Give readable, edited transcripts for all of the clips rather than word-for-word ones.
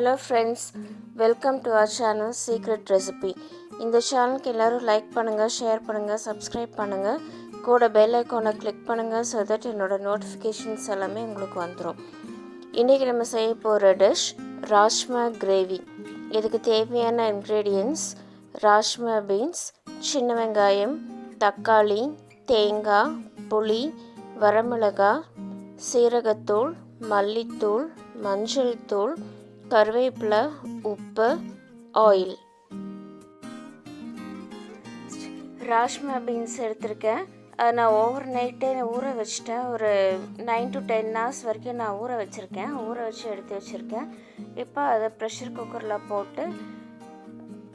Hello friends, welcome to our channel secret recipe. இந்த சேனலுக்கு எல்லோரும் லைக் பண்ணுங்கள், ஷேர் பண்ணுங்கள், சப்ஸ்கிரைப் பண்ணுங்கள், கூட பெல் ஐக்கானை கிளிக் பண்ணுங்கள். ஸோ தட் என்னோடய நோட்டிஃபிகேஷன்ஸ் எல்லாமே உங்களுக்கு வந்துடும். இன்றைக்கி நம்ம செய்ய போகிற டிஷ் ராஜ்மா கிரேவி. இதுக்கு தேவையான இன்க்ரீடியன்ட்ஸ்: ராஜ்மா பீன்ஸ், சின்ன வெங்காயம், தக்காளி, தேங்காய், புளி, வரமிளகாய், சீரகத்தூள், மல்லித்தூள், மஞ்சள் தூள், கருவேப்பிலை, உப்பு, ஆயில். ராஜ்மா பீன்ஸ் எடுத்திருக்கேன். அதை நான் ஓவர் நைட்டே ஊற வச்சுட்டேன். ஒரு 9 to 10 hours வரைக்கும் நான் ஊற வச்சுருக்கேன். ஊற வச்சு எடுத்து வச்சுருக்கேன். இப்போ அதை ப்ரெஷர் குக்கரில் போட்டு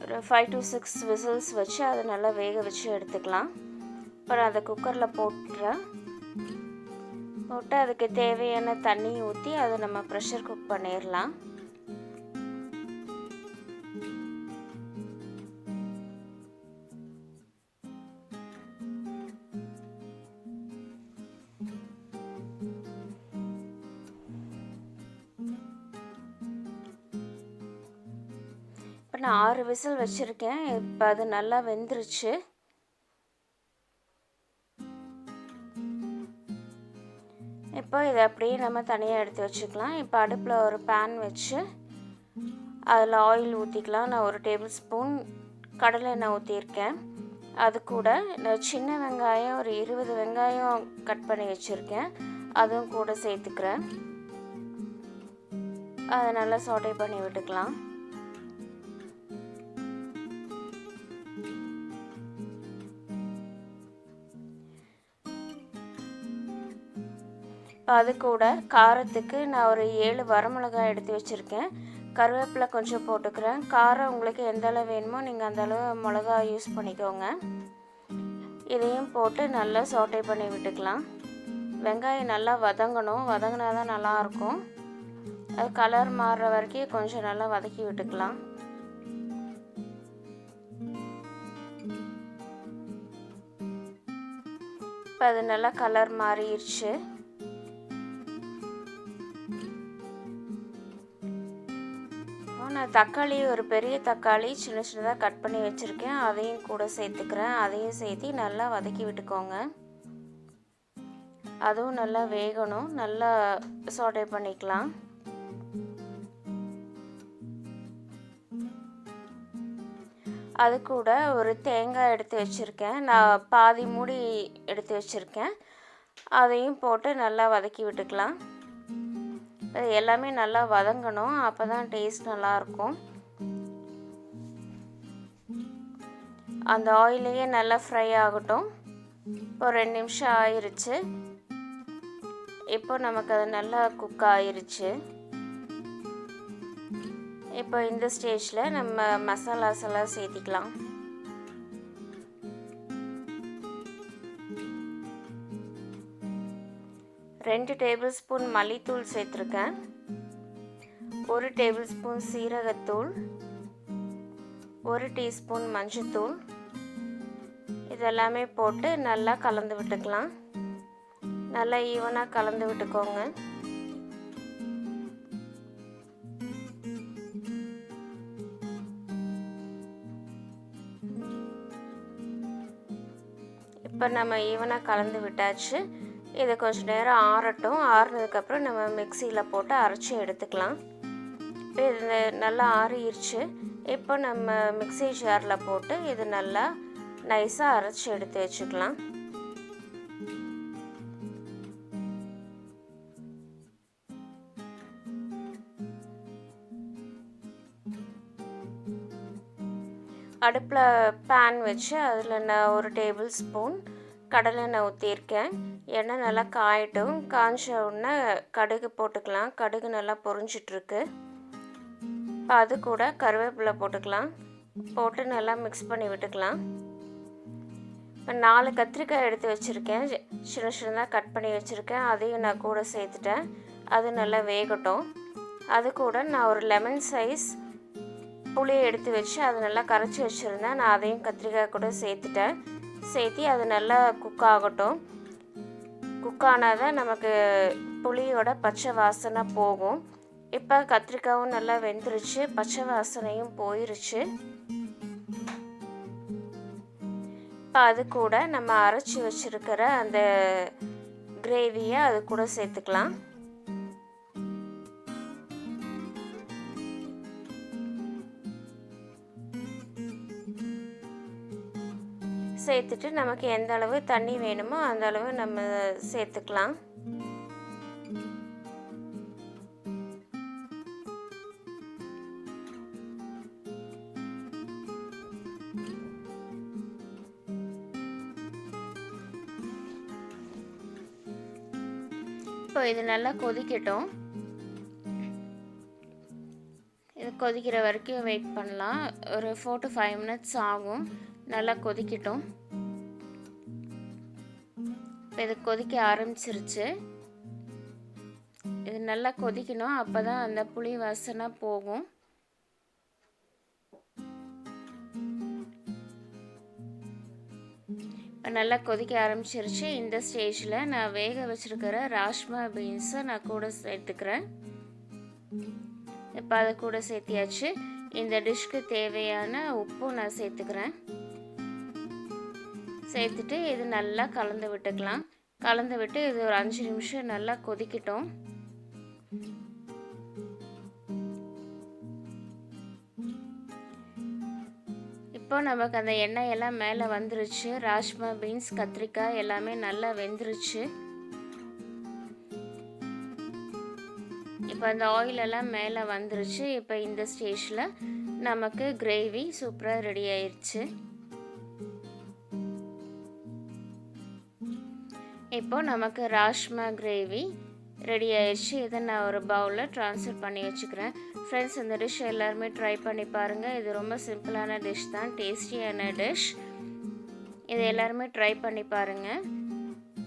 ஒரு 5 to 6 விசில்ஸ் வச்சு அதை நல்லா வேக வச்சு எடுத்துக்கலாம். இப்போ நான் அதை குக்கரில் போட்டு அதுக்கு தேவையான தண்ணி ஊற்றி அதை நம்ம ப்ரெஷர் குக் பண்ணிடலாம். இப்போ நான் 6 விசில் வச்சுருக்கேன். இப்போ அது நல்லா வெந்துருச்சு. இப்போ இதை அப்படியே நம்ம தனியாக எடுத்து வச்சுக்கலாம். இப்போ அடுப்பில் ஒரு பேன் வச்சு அதில் ஆயில் ஊற்றிக்கலாம். நான் ஒரு டேபிள் ஸ்பூன் கடலை எண்ணெய் ஊற்றியிருக்கேன். அது கூட நான் சின்ன வெங்காயம் ஒரு 20 வெங்காயம் கட் பண்ணி வச்சுருக்கேன், அதுவும் கூட சேர்த்துக்கிறேன். அதை நல்லா சாட்டே பண்ணி விட்டுக்கலாம். அது கூட காரத்துக்கு நான் ஒரு 7 வரமிளகாய் எடுத்து வச்சுருக்கேன். கருவேப்பிலை கொஞ்சம் போட்டுக்கிறேன். காரம் உங்களுக்கு எந்த அளவு வேணுமோ நீங்கள் அந்த அளவு மிளகா யூஸ் பண்ணிக்கோங்க. இதையும் போட்டு நல்லா சாட்டே பண்ணி விட்டுக்கலாம். வெங்காயம் நல்லா வதங்கணும், வதங்கினா தான் நல்லாயிருக்கும். அது கலர் மாறுற வரைக்கும் கொஞ்சம் நல்லா வதக்கி விட்டுக்கலாம். இப்போ அது நல்லா கலர் மாறிடுச்சு. நான் தக்காளி ஒரு பெரிய தக்காளி சின்ன சின்னதாக கட் பண்ணி வச்சுருக்கேன், அதையும் கூட சேர்த்துக்கிறேன். அதையும் சேர்த்து நல்லா வதக்கி விட்டுக்கோங்க. அதுவும் நல்லா வேகணும், நல்லா சாட்டே பண்ணிக்கலாம். அது கூட ஒரு தேங்காய் எடுத்து வச்சுருக்கேன், நான் பாதி மூடி எடுத்து வச்சுருக்கேன். அதையும் போட்டு நல்லா வதக்கி விட்டுக்கலாம். எல்லாமே நல்லா வதங்கணும், அப்போ தான் டேஸ்ட் நல்லாயிருக்கும். அந்த ஆயிலையே நல்லா ஃப்ரை ஆகட்டும். இப்போ 2 நிமிஷம் ஆயிடுச்சு. இப்போ நமக்கு அது நல்லா குக் ஆயிருச்சு. இப்போ இந்த ஸ்டேஜில் நம்ம மசாலாஸ் எல்லாம் சேர்த்திக்கலாம். ரெண்டு டேபிள் ஸ்பூன் மல்லித்தூள் சேர்த்துருக்கேன். 1 டேபிள் ஸ்பூன் சீரகத்தூள், 1 டீஸ்பூன் மஞ்சத்தூள். இதெல்லாமே போட்டு நல்லா கலந்து விட்டுக்கலாம். நல்லா ஈவனாக கலந்து விட்டுக்கோங்க. இப்போ நம்ம ஈவனாக கலந்து விட்டாச்சு. இதை கொஞ்சம் நேரம் ஆறட்டும். ஆறுனதுக்கப்புறம் நம்ம மிக்சியில் போட்டு அரைச்சி எடுத்துக்கலாம். இப்போ இது நல்லா ஆறிடுச்சு. இப்போ நம்ம மிக்சி ஜாரில் போட்டு இது நல்லா நைஸாக அரைச்சி எடுத்து வச்சுக்கலாம். அடுப்பில் பேன் வச்சு அதில் நான் ஒரு டேபிள் ஸ்பூன் கடலை எண்ணெய் ஊற்றியிருக்கேன். எண்ணெய் நல்லா காயட்டும். காய்ச்ச உடனே கடுகு போட்டுக்கலாம். கடுகு நல்லா பொரிஞ்சிட்ருக்கு. அது கூட கருவேப்பிலை போட்டுக்கலாம். போட்டு நல்லா மிக்ஸ் பண்ணி விட்டுக்கலாம். இப்போ 4 கத்திரிக்காய் எடுத்து வச்சுருக்கேன், சின்ன சின்னதாக கட் பண்ணி வச்சுருக்கேன். அதையும் நான் கூட சேர்த்துட்டேன். அது நல்லா வேகட்டும். அது கூட நான் ஒரு லெமன் சைஸ் புளியை எடுத்து வச்சு அதை நல்லா கரைச்சி வச்சுருந்தேன். நான் அதையும் கத்திரிக்காய் கூட சேர்த்துட்டேன். சேர்த்து அது நல்லா குக் ஆகட்டும். குக் ஆனால் தான் நமக்கு புளியோட பச்சை வாசனை போகும். இப்போ கத்திரிக்காயும் நல்லா வெந்துருச்சு, பச்சை வாசனையும் போயிருச்சு. இப்போ அது கூட நம்ம அரைச்சி வச்சுருக்கிற அந்த கிரேவியை அது கூட சேர்த்துக்கலாம். சேர்த்துட்டு நமக்கு எந்த அளவு தண்ணி வேணுமோ அந்த அளவு நம்ம சேர்த்துக்கலாம். இப்போ இது நல்லா கொதிக்கட்டும். இது கொதிக்கிற வரைக்கும் வெயிட் பண்ணலாம். ஒரு 4 to 5 minutes ஆகும். நல்லா கொதிக்கட்டும். இப்போ இது கொதிக்க ஆரம்பிச்சிருச்சு. இது நல்லா கொதிக்கணும், அப்போ தான் அந்த புளி வாசனை போகும். இப்போ நல்லா கொதிக்க ஆரம்பிச்சிருச்சு. இந்த ஸ்டேஜில் நான் வேக வச்சுருக்கிற ராஜ்மா பீன்ஸை நான் கூட சேர்த்துக்கிறேன். இப்போ அதை கூட சேர்த்தியாச்சு. இந்த டிஷ்க்கு தேவையான உப்பும் நான் சேர்த்துக்கிறேன். சேர்த்துட்டு இது நல்லா கலந்து விட்டுக்கலாம். கலந்து விட்டு இது ஒரு 5 நிமிஷம் நல்லா கொதிக்கட்டும். இப்போ நமக்கு அந்த எண்ணெய் எல்லாம் மேலே வந்துருச்சு. ராஜ்மா பீன்ஸ், கத்திரிக்காய் எல்லாமே நல்லா வெந்துருச்சு. இப்போ அந்த ஆயில் எல்லாம் மேலே வந்துருச்சு. இப்போ இந்த ஸ்டேஜில் நமக்கு கிரேவி சூப்பராக ரெடி ஆயிடுச்சு. இப்போ நமக்கு ராஜ்மா கிரேவி ரெடி ஆயிடுச்சு. இதை நான் ஒரு பவுலில் ட்ரான்ஸ்ஃபர் பண்ணி வச்சுக்கிறேன். ஃப்ரெண்ட்ஸ், இந்த டிஷ் எல்லாருமே ட்ரை பண்ணி பாருங்கள். இது ரொம்ப சிம்பிளான டிஷ் தான், டேஸ்டியான டிஷ். இது எல்லாருமே ட்ரை பண்ணி பாருங்கள்.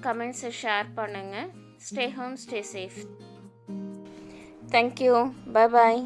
கமெண்ட்ஸை ஷேர் பண்ணுங்கள். Stay home, stay safe. Thank you. Bye bye.